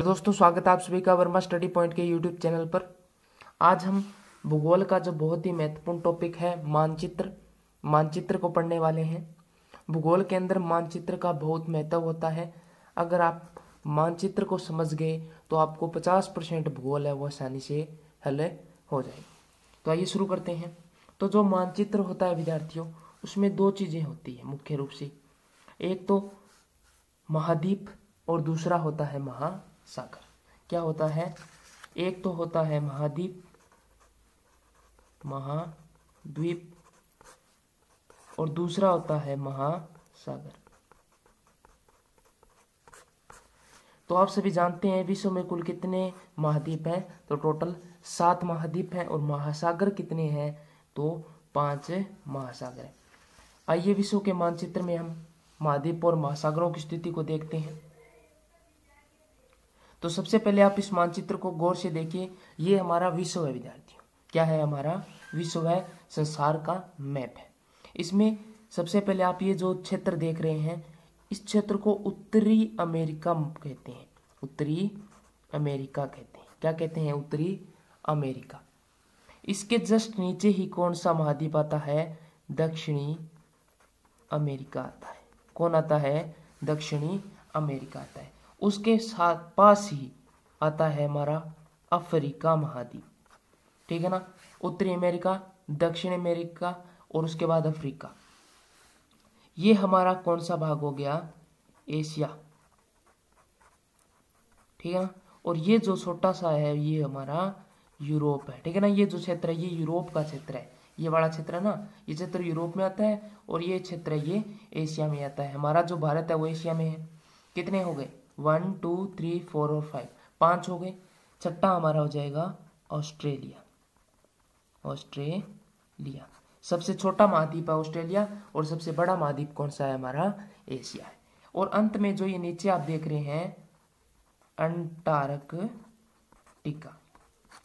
Hello दोस्तों, स्वागत है आप सभी का वर्मा स्टडी पॉइंट के यूट्यूब चैनल पर। आज हम भूगोल का जो बहुत ही महत्वपूर्ण टॉपिक है मानचित्र को पढ़ने वाले हैं। भूगोल के अंदर मानचित्र का बहुत महत्व होता है। अगर आप मानचित्र को समझ गए तो आपको 50% भूगोल है वो आसानी से हल हो जाएगी। तो आइए शुरू करते हैं। तो जो मानचित्र होता है विद्यार्थियों, उसमें दो चीज़ें होती है मुख्य रूप से। एक तो महाद्वीप और दूसरा होता है महासागर। क्या होता है? एक तो होता है महाद्वीप और दूसरा होता है महासागर। तो आप सभी जानते हैं विश्व में कुल कितने महाद्वीप हैं? तो टोटल 7 महाद्वीप हैं। और महासागर कितने हैं? तो 5 महासागर हैं। आइए विश्व के मानचित्र में हम महाद्वीप और महासागरों की स्थिति को देखते हैं। तो सबसे पहले आप इस मानचित्र को गौर से देखिए। ये हमारा विश्व है विद्यार्थियों। क्या है? हमारा विश्व है, संसार का मैप है। इसमें सबसे पहले आप ये जो क्षेत्र देख रहे हैं, इस क्षेत्र को उत्तरी अमेरिका कहते हैं। उत्तरी अमेरिका कहते हैं। क्या कहते हैं? उत्तरी अमेरिका। इसके जस्ट नीचे ही कौन सा महाद्वीप आता है? दक्षिणी अमेरिका आता है। कौन आता है? दक्षिणी अमेरिका आता है। उसके साथ पास ही आता है हमारा अफ्रीका महाद्वीप। ठीक है ना? उत्तरी अमेरिका, दक्षिण अमेरिका और उसके बाद अफ्रीका। ये हमारा कौन सा भाग हो गया? एशिया। ठीक है ना? और ये जो छोटा सा है ये हमारा यूरोप है। ठीक है ना? ये जो क्षेत्र है ये यूरोप का क्षेत्र है। ये बड़ा क्षेत्र है ना, ये क्षेत्र यूरोप में आता है और ये क्षेत्र है ये एशिया में आता है। हमारा जो भारत है वो एशिया में है। कितने हो गए? 1 2 3 4 और 5, 5 हो गए। छठा हमारा हो जाएगा ऑस्ट्रेलिया। ऑस्ट्रेलिया सबसे छोटा महाद्वीप है ऑस्ट्रेलिया, और सबसे बड़ा महाद्वीप कौन सा है? हमारा एशिया है। और अंत में जो ये नीचे आप देख रहे हैं अंटार्कटिका।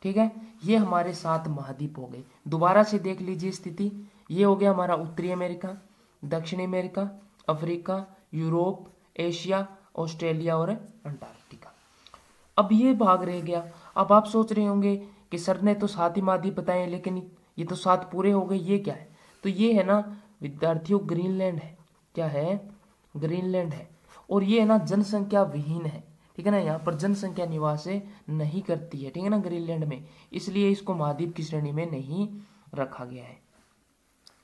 ठीक है? ये हमारे 7 महाद्वीप हो गए। दोबारा से देख लीजिए स्थिति। ये हो गया हमारा उत्तरी अमेरिका, दक्षिणी America, Africa, Europe, Asia, Australia और अंटार्कटिका। अब ये भाग रह गया। अब आप सोच रहे होंगे कि सर ने तो 7 ही महाद्वीप बताए, लेकिन ये तो 7 पूरे हो गए, ये क्या है? तो ये है ना विद्यार्थियों, ग्रीनलैंड है। क्या है? ग्रीनलैंड है। और ये है ना जनसंख्या विहीन है। ठीक है ना? यहाँ पर जनसंख्या निवास नहीं करती है। ठीक है ना? ग्रीनलैंड में, इसलिए इसको महाद्वीप की श्रेणी में नहीं रखा गया है।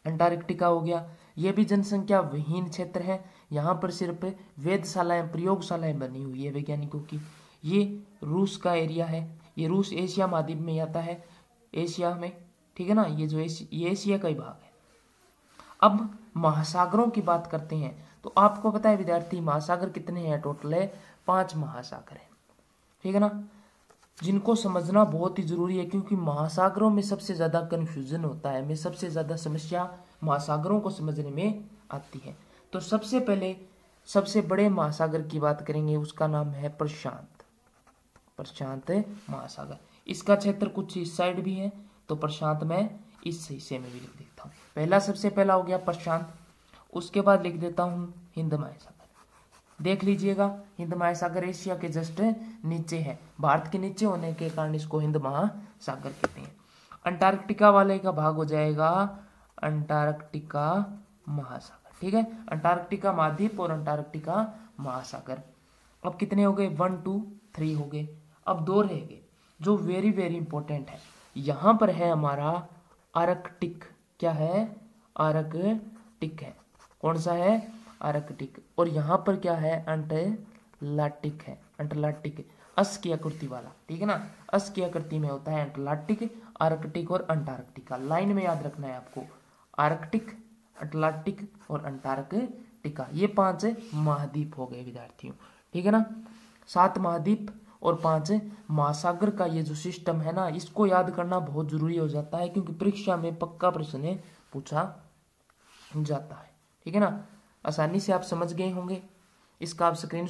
अंटार्कटिका हो गया, ये भी जनसंख्या विहीन क्षेत्र है। यहाँ पर सिर्फ वेधशालाएं, प्रयोगशालाएं बनी हुई है वैज्ञानिकों की। ये रूस का एरिया है। ये रूस एशिया महाद्वीप में आता है, एशिया में। ठीक है ना? ये जो ये एशिया का ही भाग है। अब महासागरों की बात करते हैं। तो आपको पता है विद्यार्थी, महासागर कितने हैं? टोटल है 5 महासागर है। ठीक है ना? जिनको समझना बहुत ही जरूरी है, क्योंकि महासागरों में सबसे ज्यादा कंफ्यूजन होता है, में सबसे ज्यादा समस्या महासागरों को समझने में आती है। तो सबसे पहले सबसे बड़े महासागर की बात करेंगे, उसका नाम है प्रशांत महासागर। इसका क्षेत्र कुछ इस साइड भी है, तो प्रशांत मैं इस हिस्से में भी लिख देता हूँ। पहला सबसे पहला हो गया प्रशांत। उसके बाद लिख देता हूँ हिंद महासागर। देख लीजिएगा, हिंद महासागर एशिया के जस्ट नीचे है। भारत के नीचे होने के कारण इसको हिंद महासागर कहते हैं। अंटार्कटिका वाले का भाग हो जाएगा अंटार्कटिका महासागर। ठीक है? अंटार्कटिका महाद्वीप और अंटार्कटिका महासागर। अब कितने हो गए? 1 2 3 हो गए। अब 2 रह गए जो वेरी वेरी इंपॉर्टेंट है। यहां पर है हमारा आर्कटिक। क्या है? आर्कटिक है। कौन सा है? आर्कटिक। और यहाँ पर क्या है? अंटार्कटिक है। अंटार्कटिक अस की आकृति वाला। ठीक है ना? अस की आकृति में होता है अंटार्कटिक, आर्कटिक और अंटार्कटिका। लाइन में याद रखना है आपको, आर्कटिक, अंटार्कटिक और अंटार्कटिका। ये 5 महाद्वीप हो गए विद्यार्थियों। ठीक है ना? 7 महाद्वीप और 5 महासागर का ये जो सिस्टम है ना, इसको याद करना बहुत जरूरी हो जाता है, क्योंकि परीक्षा में पक्का प्रश्न पूछा जाता है। ठीक है ना? आसानी से आप समझ गए होंगे। इसका आप स्क्रीन